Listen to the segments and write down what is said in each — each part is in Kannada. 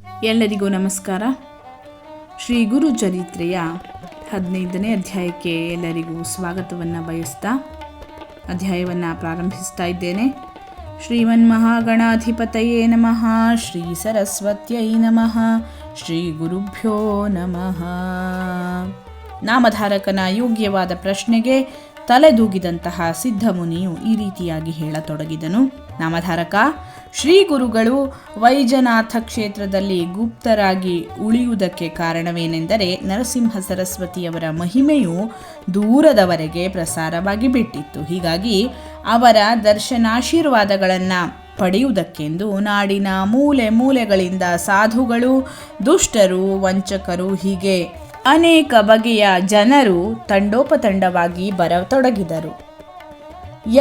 ಎಲ್ಲರಿಗೂ ನಮಸ್ಕಾರ. ಶ್ರೀ ಗುರು ಚರಿತ್ರೆಯ 15ನೇ ಅಧ್ಯಾಯಕ್ಕೆ ಎಲ್ಲರಿಗೂ ಸ್ವಾಗತವನ್ನು ಬಯಸ್ತಾ ಅಧ್ಯಾಯವನ್ನು ಪ್ರಾರಂಭಿಸ್ತಾ ಇದ್ದೇನೆ. ಶ್ರೀಮನ್ಮಹಾಗಣಾಧಿಪತಯೇ ನಮಃ. ಶ್ರೀ ಸರಸ್ವತ್ಯೈ ನಮಃ. ಶ್ರೀ ಗುರುಭ್ಯೋ ನಮಃ. ನಾಮಧಾರಕನ ಯೋಗ್ಯವಾದ ಪ್ರಶ್ನೆಗೆ ತಲೆದೂಗಿದಂತಹ ಸಿದ್ಧಮುನಿಯು ಈ ರೀತಿಯಾಗಿ ಹೇಳತೊಡಗಿದನು. ನಾಮಧಾರಕ, ಶ್ರೀ ಗುರುಗಳು ವೈಜನಾಥ ಕ್ಷೇತ್ರದಲ್ಲಿ ಗುಪ್ತರಾಗಿ ಉಳಿಯುವುದಕ್ಕೆ ಕಾರಣವೇನೆಂದರೆ ನರಸಿಂಹ ಸರಸ್ವತಿಯವರ ಮಹಿಮೆಯು ದೂರದವರೆಗೆ ಪ್ರಸಾರವಾಗಿ ಬಿಟ್ಟಿತ್ತು. ಹೀಗಾಗಿ ಅವರ ದರ್ಶನಾಶೀರ್ವಾದಗಳನ್ನು ಪಡೆಯುವುದಕ್ಕೆಂದು ನಾಡಿನ ಮೂಲೆ ಮೂಲೆಗಳಿಂದ ಸಾಧುಗಳು, ದುಷ್ಟರು, ವಂಚಕರು ಹೀಗೆ ಅನೇಕ ಬಗೆಯ ಜನರು ತಂಡೋಪತಂಡವಾಗಿ ಬರತೊಡಗಿದರು.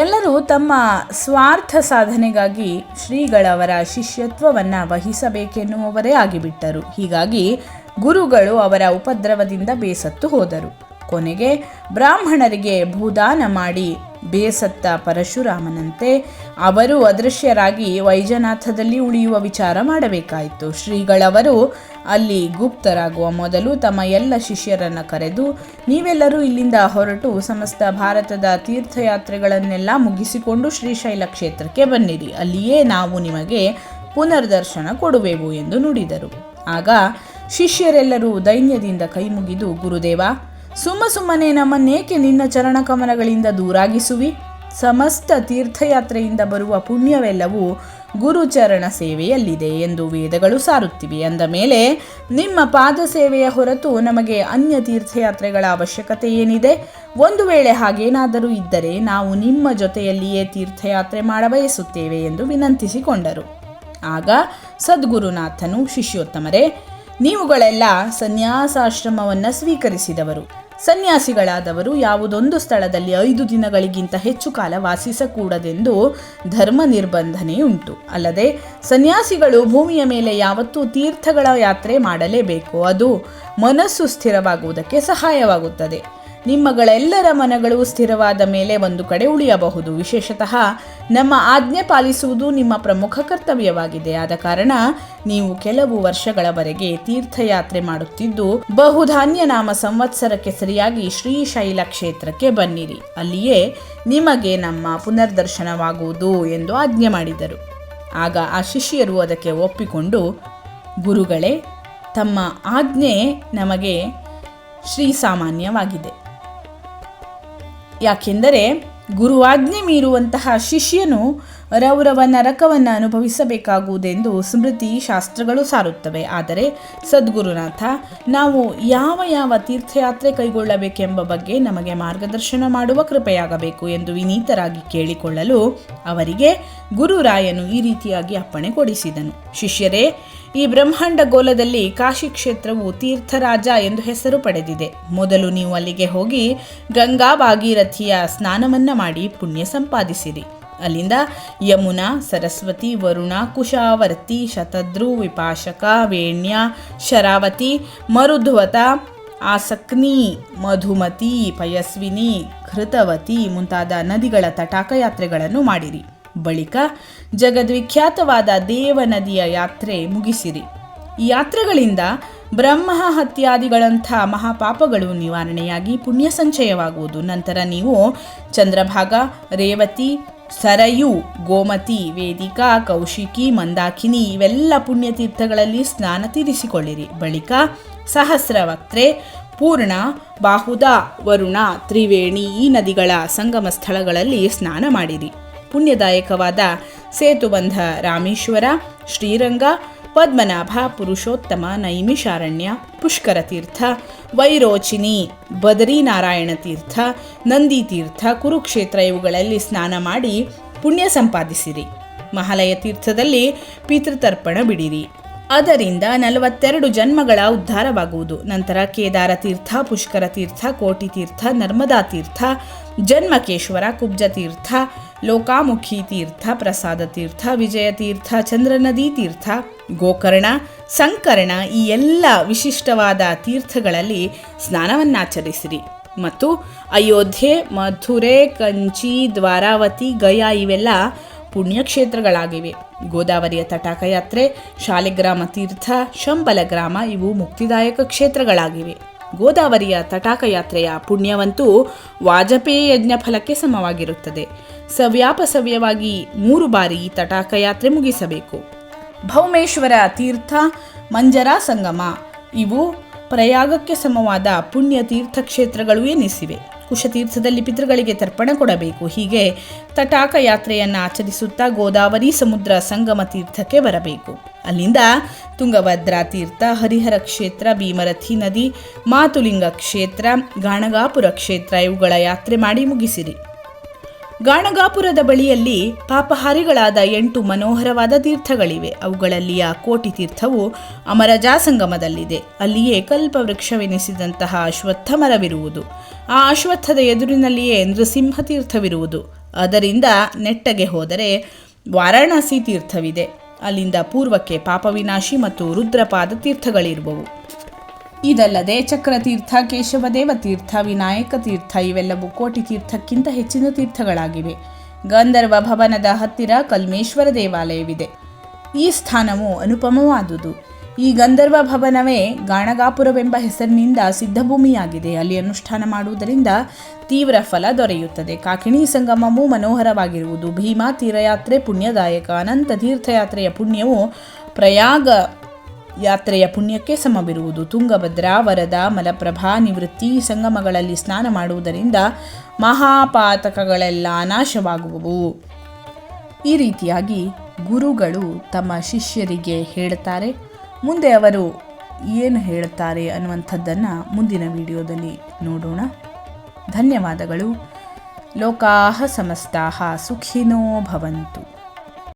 ಎಲ್ಲರೂ ತಮ್ಮ ಸ್ವಾರ್ಥ ಸಾಧನೆಗಾಗಿ ಶ್ರೀಗಳವರ ಶಿಷ್ಯತ್ವವನ್ನು ವಹಿಸಬೇಕೆನ್ನುವವರೇ ಆಗಿಬಿಟ್ಟರು. ಹೀಗಾಗಿ ಗುರುಗಳು ಅವರ ಉಪದ್ರವದಿಂದ ಬೇಸತ್ತು ಹೋದರು. ಕೊನೆಗೆ ಬ್ರಾಹ್ಮಣರಿಗೆ ಭೂದಾನ ಮಾಡಿ ಬೇಸತ್ತ ಪರಶುರಾಮನಂತೆ ಅವರು ಅದೃಶ್ಯರಾಗಿ ವೈಜನಾಥದಲ್ಲಿ ಉಳಿಯುವ ವಿಚಾರ ಮಾಡಬೇಕಾಯಿತು. ಶ್ರೀಗಳವರು ಅಲ್ಲಿ ಗುಪ್ತರಾಗುವ ಮೊದಲು ತಮ್ಮ ಎಲ್ಲ ಶಿಷ್ಯರನ್ನು ಕರೆದು, ನೀವೆಲ್ಲರೂ ಇಲ್ಲಿಂದ ಹೊರಟು ಸಮಸ್ತ ಭಾರತದ ತೀರ್ಥಯಾತ್ರೆಗಳನ್ನೆಲ್ಲ ಮುಗಿಸಿಕೊಂಡು ಶ್ರೀಶೈಲ ಕ್ಷೇತ್ರಕ್ಕೆ ಬನ್ನಿರಿ. ಅಲ್ಲಿಯೇ ನಾವು ನಿಮಗೆ ಪುನರ್ದರ್ಶನ ಕೊಡುವೆವು ಎಂದು ನುಡಿದರು. ಆಗ ಶಿಷ್ಯರೆಲ್ಲರೂ ದೈನ್ಯದಿಂದ ಕೈಮುಗಿದು, ಗುರುದೇವ, ಸುಮ್ಮನೆ ನಮ್ಮನ್ನೇಕೆ ನಿನ್ನ ಚರಣಕಮಲಗಳಿಂದ ದೂರಾಗಿಸುವಿ? ಸಮಸ್ತ ತೀರ್ಥಯಾತ್ರೆಯಿಂದ ಬರುವ ಪುಣ್ಯವೆಲ್ಲವೂ ಗುರುಚರಣ ಸೇವೆಯಲ್ಲಿದೆ ಎಂದು ವೇದಗಳು ಸಾರುತ್ತಿವೆ. ಅಂದ ಮೇಲೆ ನಿಮ್ಮ ಪಾದ ಸೇವೆಯ ಹೊರತು ನಮಗೆ ಅನ್ಯ ತೀರ್ಥಯಾತ್ರೆಗಳ ಅವಶ್ಯಕತೆ ಏನಿದೆ? ಒಂದು ವೇಳೆ ಹಾಗೇನಾದರೂ ಇದ್ದರೆ ನಾವು ನಿಮ್ಮ ಜೊತೆಯಲ್ಲಿಯೇ ತೀರ್ಥಯಾತ್ರೆ ಮಾಡಬಯಸುತ್ತೇವೆ ಎಂದು ವಿನಂತಿಸಿಕೊಂಡರು. ಆಗ ಸದ್ಗುರುನಾಥನು, ಶಿಷ್ಯೋತ್ತಮರೇ, ನೀವುಗಳೆಲ್ಲ ಸನ್ಯಾಸಾಶ್ರಮವನ್ನು ಸ್ವೀಕರಿಸಿದವರು. ಸನ್ಯಾಸಿಗಳಾದವರು ಯಾವುದೊಂದು ಸ್ಥಳದಲ್ಲಿ 5 ದಿನಗಳಿಗಿಂತ ಹೆಚ್ಚು ಕಾಲ ವಾಸಿಸಕೂಡದೆಂದು ಧರ್ಮ ನಿರ್ಬಂಧನೆಯುಂಟು. ಅಲ್ಲದೆ ಸನ್ಯಾಸಿಗಳು ಭೂಮಿಯ ಮೇಲೆ ಯಾವತ್ತೂ ತೀರ್ಥಗಳ ಯಾತ್ರೆ ಮಾಡಲೇಬೇಕು. ಅದು ಮನಸ್ಸು ಸ್ಥಿರವಾಗುವುದಕ್ಕೆ ಸಹಾಯವಾಗುತ್ತದೆ. ನಿಮ್ಮಗಳೆಲ್ಲರ ಮನಗಳು ಸ್ಥಿರವಾದ ಮೇಲೆ ಒಂದು ಕಡೆ ಉಳಿಯಬಹುದು. ವಿಶೇಷತಃ ನಮ್ಮ ಆಜ್ಞೆ ಪಾಲಿಸುವುದು ನಿಮ್ಮ ಪ್ರಮುಖ ಕರ್ತವ್ಯವಾಗಿದೆ. ಆದ ಕಾರಣ ನೀವು ಕೆಲವು ವರ್ಷಗಳವರೆಗೆ ತೀರ್ಥಯಾತ್ರೆ ಮಾಡುತ್ತಿದ್ದು ಬಹುಧಾನ್ಯ ನಾಮ ಸಂವತ್ಸರಕ್ಕೆ ಸರಿಯಾಗಿ ಶ್ರೀಶೈಲ ಕ್ಷೇತ್ರಕ್ಕೆ ಬನ್ನಿರಿ. ಅಲ್ಲಿಯೇ ನಿಮಗೆ ನಮ್ಮ ಪುನರ್ದರ್ಶನವಾಗುವುದು ಎಂದು ಆಜ್ಞೆ ಮಾಡಿದರು. ಆಗ ಆ ಶಿಷ್ಯರು ಅದಕ್ಕೆ ಒಪ್ಪಿಕೊಂಡು, ಗುರುಗಳೇ, ತಮ್ಮ ಆಜ್ಞೆ ನಮಗೆ ಶ್ರೀಸಾಮಾನ್ಯವಾಗಿದೆ. ಯಾಕೆಂದರೆ ಗುರುವಾಜ್ಞೆ ಮೀರುವಂತಹ ಶಿಷ್ಯನು ರೌರವ ನರಕವನ್ನು ಅನುಭವಿಸಬೇಕಾಗುವುದೆಂದು ಸ್ಮೃತಿ ಶಾಸ್ತ್ರಗಳು ಸಾರುತ್ತವೆ. ಆದರೆ ಸದ್ಗುರುನಾಥ, ನಾವು ಯಾವ ತೀರ್ಥಯಾತ್ರೆ ಕೈಗೊಳ್ಳಬೇಕೆಂಬ ಬಗ್ಗೆ ನಮಗೆ ಮಾರ್ಗದರ್ಶನ ಮಾಡುವ ಕೃಪೆಯಾಗಬೇಕು ಎಂದು ವಿನೀತರಾಗಿ ಕೇಳಿಕೊಳ್ಳಲು ಅವರಿಗೆ ಗುರುರಾಯನು ಈ ರೀತಿಯಾಗಿ ಅಪ್ಪಣೆ ಕೊಡಿಸಿದನು. ಶಿಷ್ಯರೇ, ಈ ಬ್ರಹ್ಮಾಂಡ ಗೋಲದಲ್ಲಿ ಕಾಶಿ ಕ್ಷೇತ್ರವು ತೀರ್ಥರಾಜ ಎಂದು ಹೆಸರು ಪಡೆದಿದೆ. ಮೊದಲು ನೀವು ಅಲ್ಲಿಗೆ ಹೋಗಿ ಗಂಗಾ ಭಾಗೀರಥಿಯ ಸ್ನಾನವನ್ನು ಮಾಡಿ ಪುಣ್ಯ ಸಂಪಾದಿಸಿರಿ. ಅಲ್ಲಿಂದ ಯಮುನಾ, ಸರಸ್ವತಿ, ವರುಣ, ಕುಶಾವರ್ತಿ, ಶತದ್ರು, ವಿಪಾಶಕ, ವೇಣ್ಯ, ಶರಾವತಿ, ಮರುಧ್ವತ, ಆಸಕ್ನಿ, ಮಧುಮತಿ, ಪಯಸ್ವಿನಿ, ಘೃತವತಿ ಮುಂತಾದ ನದಿಗಳ ತಟಾಕ ಯಾತ್ರೆಗಳನ್ನು ಮಾಡಿರಿ. ಬಳಿಕ ಜಗದ್ವಿಖ್ಯಾತವಾದ ದೇವ ನದಿಯ ಯಾತ್ರೆ ಮುಗಿಸಿರಿ. ಈ ಯಾತ್ರೆಗಳಿಂದ ಬ್ರಹ್ಮ ಹತ್ಯಾದಿಗಳಂಥ ಮಹಾಪಾಪಗಳು ನಿವಾರಣೆಯಾಗಿ ಪುಣ್ಯ ಸಂಚಯವಾಗುವುದು. ನಂತರ ನೀವು ಚಂದ್ರಭಾಗ, ರೇವತಿ, ಸರಯು, ಗೋಮತಿ, ವೇದಿಕಾ, ಕೌಶಿಕಿ, ಮಂದಾಕಿನಿ ಇವೆಲ್ಲ ಪುಣ್ಯತೀರ್ಥಗಳಲ್ಲಿ ಸ್ನಾನ ತೀರಿಸಿಕೊಳ್ಳಿರಿ. ಬಳಿಕ ಸಹಸ್ರವಕ್ತ್ರೆ, ಪೂರ್ಣ, ಬಾಹುದ, ವರುಣ, ತ್ರಿವೇಣಿ ಈ ನದಿಗಳ ಸಂಗಮ ಸ್ಥಳಗಳಲ್ಲಿ ಸ್ನಾನ ಮಾಡಿರಿ. ಪುಣ್ಯದಾಯಕವಾದ ಸೇತುಬಂಧ ರಾಮೇಶ್ವರ, ಶ್ರೀರಂಗ, ಪದ್ಮನಾಭ, ಪುರುಷೋತ್ತಮ, ನೈಮಿಷಾರಣ್ಯ, ಪುಷ್ಕರ ತೀರ್ಥ, ವೈರೋಚಿನಿ, ಬದರಿನಾರಾಯಣ ತೀರ್ಥ, ನಂದಿ ತೀರ್ಥ, ಕುರುಕ್ಷೇತ್ರ ಇವುಗಳಲ್ಲಿ ಸ್ನಾನ ಮಾಡಿ ಪುಣ್ಯ ಸಂಪಾದಿಸಿರಿ. ಮಹಾಲಯ ತೀರ್ಥದಲ್ಲಿ ಪಿತೃತರ್ಪಣ ಬಿಡಿರಿ. ಅದರಿಂದ 42 ಜನ್ಮಗಳ ಉದ್ಧಾರವಾಗುವುದು. ನಂತರ ಕೇದಾರ ತೀರ್ಥ, ಪುಷ್ಕರ ತೀರ್ಥ, ಕೋಟಿ ತೀರ್ಥ, ನರ್ಮದಾ ತೀರ್ಥ, ಜನ್ಮಕೇಶ್ವರ, ಕುಬ್ಜ ತೀರ್ಥ, ಲೋಕಾಮುಖಿ ತೀರ್ಥ, ಪ್ರಸಾದ ತೀರ್ಥ, ವಿಜಯ ತೀರ್ಥ, ಚಂದ್ರನದಿ ತೀರ್ಥ, ಗೋಕರ್ಣ, ಸಂಕರ್ಣ ಈ ಎಲ್ಲ ವಿಶಿಷ್ಟವಾದ ತೀರ್ಥಗಳಲ್ಲಿ ಸ್ನಾನವನ್ನಾಚರಿಸಿರಿ. ಮತ್ತು ಅಯೋಧ್ಯೆ, ಮಥುರೆ, ಕಂಚಿ, ದ್ವಾರಾವತಿ, ಗಯಾ ಇವೆಲ್ಲ ಪುಣ್ಯಕ್ಷೇತ್ರಗಳಾಗಿವೆ. ಗೋದಾವರಿಯ ತಟಾಕ ಯಾತ್ರೆ, ಶಾಲಿಗ್ರಾಮ ತೀರ್ಥ, ಶಂಬಲ ಗ್ರಾಮ ಇವು ಮುಕ್ತಿದಾಯಕ ಕ್ಷೇತ್ರಗಳಾಗಿವೆ. ಗೋದಾವರಿಯ ತಟಾಕ ಯಾತ್ರೆಯ ಪುಣ್ಯವಂತೂ ವಾಜಪೇಯಿ ಯಜ್ಞ ಫಲಕ್ಕೆ ಸಮವಾಗಿರುತ್ತದೆ. ಸವ್ಯವಾಗಿ 3 ಬಾರಿ ತಟಾಕ ಯಾತ್ರೆ ಮುಗಿಸಬೇಕು. ಭೌಮೇಶ್ವರ ತೀರ್ಥ, ಮಂಜರಾ ಸಂಗಮ ಇವು ಪ್ರಯಾಗಕ್ಕೆ ಸಮವಾದ ಪುಣ್ಯ ತೀರ್ಥಕ್ಷೇತ್ರಗಳು ಎನಿಸಿವೆ. ಕುಶತೀರ್ಥದಲ್ಲಿ ಪಿತೃಗಳಿಗೆ ತರ್ಪಣ ಕೊಡಬೇಕು. ಹೀಗೆ ತಟಾಕ ಯಾತ್ರೆಯನ್ನು ಆಚರಿಸುತ್ತಾ ಗೋದಾವರಿ ಸಮುದ್ರ ಸಂಗಮ ತೀರ್ಥಕ್ಕೆ ಬರಬೇಕು. ಅಲ್ಲಿಂದ ತುಂಗಭದ್ರಾ ತೀರ್ಥ, ಹರಿಹರ ಕ್ಷೇತ್ರ, ಭೀಮರಥಿ ನದಿ, ಮಾತುಲಿಂಗ ಕ್ಷೇತ್ರ, ಗಾಣಗಾಪುರ ಕ್ಷೇತ್ರ ಇವುಗಳ ಯಾತ್ರೆ ಮಾಡಿ ಮುಗಿಸಿರಿ. ಗಾಣಗಾಪುರದ ಬಳಿಯಲ್ಲಿ ಪಾಪಹಾರಿಗಳಾದ 8 ಮನೋಹರವಾದ ತೀರ್ಥಗಳಿವೆ. ಅವುಗಳಲ್ಲಿಯ ಕೋಟಿ ತೀರ್ಥವು ಅಮರಜಾ ಸಂಗಮದಲ್ಲಿದೆ. ಅಲ್ಲಿಯೇ ಕಲ್ಪವೃಕ್ಷವೆನಿಸಿದಂತಹ ಅಶ್ವತ್ಥ ಮರವಿರುವುದು. ಆ ಅಶ್ವತ್ಥದ ಎದುರಿನಲ್ಲಿಯೇ ನೃಸಿಂಹ ತೀರ್ಥವಿರುವುದು. ಅದರಿಂದ ನೆಟ್ಟಗೆ ಹೋದರೆ ವಾರಾಣಸಿ ತೀರ್ಥವಿದೆ. ಅಲ್ಲಿಂದ ಪೂರ್ವಕ್ಕೆ ಪಾಪವಿನಾಶಿ ಮತ್ತು ರುದ್ರಪಾದ ತೀರ್ಥಗಳಿರುವವು. ಇದಲ್ಲದೆ ಚಕ್ರತೀರ್ಥ, ಕೇಶವದೇವ ತೀರ್ಥ, ವಿನಾಯಕ ತೀರ್ಥ ಇವೆಲ್ಲವೂ ಕೋಟಿ ತೀರ್ಥಕ್ಕಿಂತ ಹೆಚ್ಚಿನ ತೀರ್ಥಗಳಾಗಿವೆ. ಗಂಧರ್ವ ಭವನದ ಹತ್ತಿರ ಕಲ್ಮೇಶ್ವರ ದೇವಾಲಯವಿದೆ. ಈ ಸ್ಥಾನವು ಅನುಪಮವಾದುದು. ಈ ಗಂಧರ್ವ ಭವನವೇ ಗಾಣಗಾಪುರವೆಂಬ ಹೆಸರಿನಿಂದ ಸಿದ್ಧಭೂಮಿಯಾಗಿದೆ. ಅಲ್ಲಿ ಅನುಷ್ಠಾನ ಮಾಡುವುದರಿಂದ ತೀವ್ರ ಫಲ ದೊರೆಯುತ್ತದೆ. ಕಾಕಿಣಿ ಸಂಗಮವೂ ಮನೋಹರವಾಗಿರುವುದು. ಭೀಮಾ ತೀರಯಾತ್ರೆ ಪುಣ್ಯದಾಯಕ. ಅನಂತ ತೀರ್ಥಯಾತ್ರೆಯ ಪುಣ್ಯವು ಪ್ರಯಾಗ ಯಾತ್ರೆಯ ಪುಣ್ಯಕ್ಕೆ ಸಮವಿರುವುದು. ತುಂಗಭದ್ರಾ, ವರದಾ, ಮಲಪ್ರಭಾ, ನಿವೃತ್ತಿ ಸಂಗಮಗಳಲ್ಲಿ ಸ್ನಾನ ಮಾಡುವುದರಿಂದ ಮಹಾಪಾತಕಗಳೆಲ್ಲ ನಾಶವಾಗುವವು. ಈ ರೀತಿಯಾಗಿ ಗುರುಗಳು ತಮ್ಮ ಶಿಷ್ಯರಿಗೆ ಹೇಳ್ತಾರೆ. ಮುಂದೆ ಅವರು ಏನು ಹೇಳ್ತಾರೆ ಅನ್ನುವಂಥದ್ದನ್ನು ಮುಂದಿನ ವಿಡಿಯೋದಲ್ಲಿ ನೋಡೋಣ. ಧನ್ಯವಾದಗಳು. ಲೋಕಾಃ ಸಮಸ್ತಾಃ ಸುಖಿನೋ ಭವಂತು.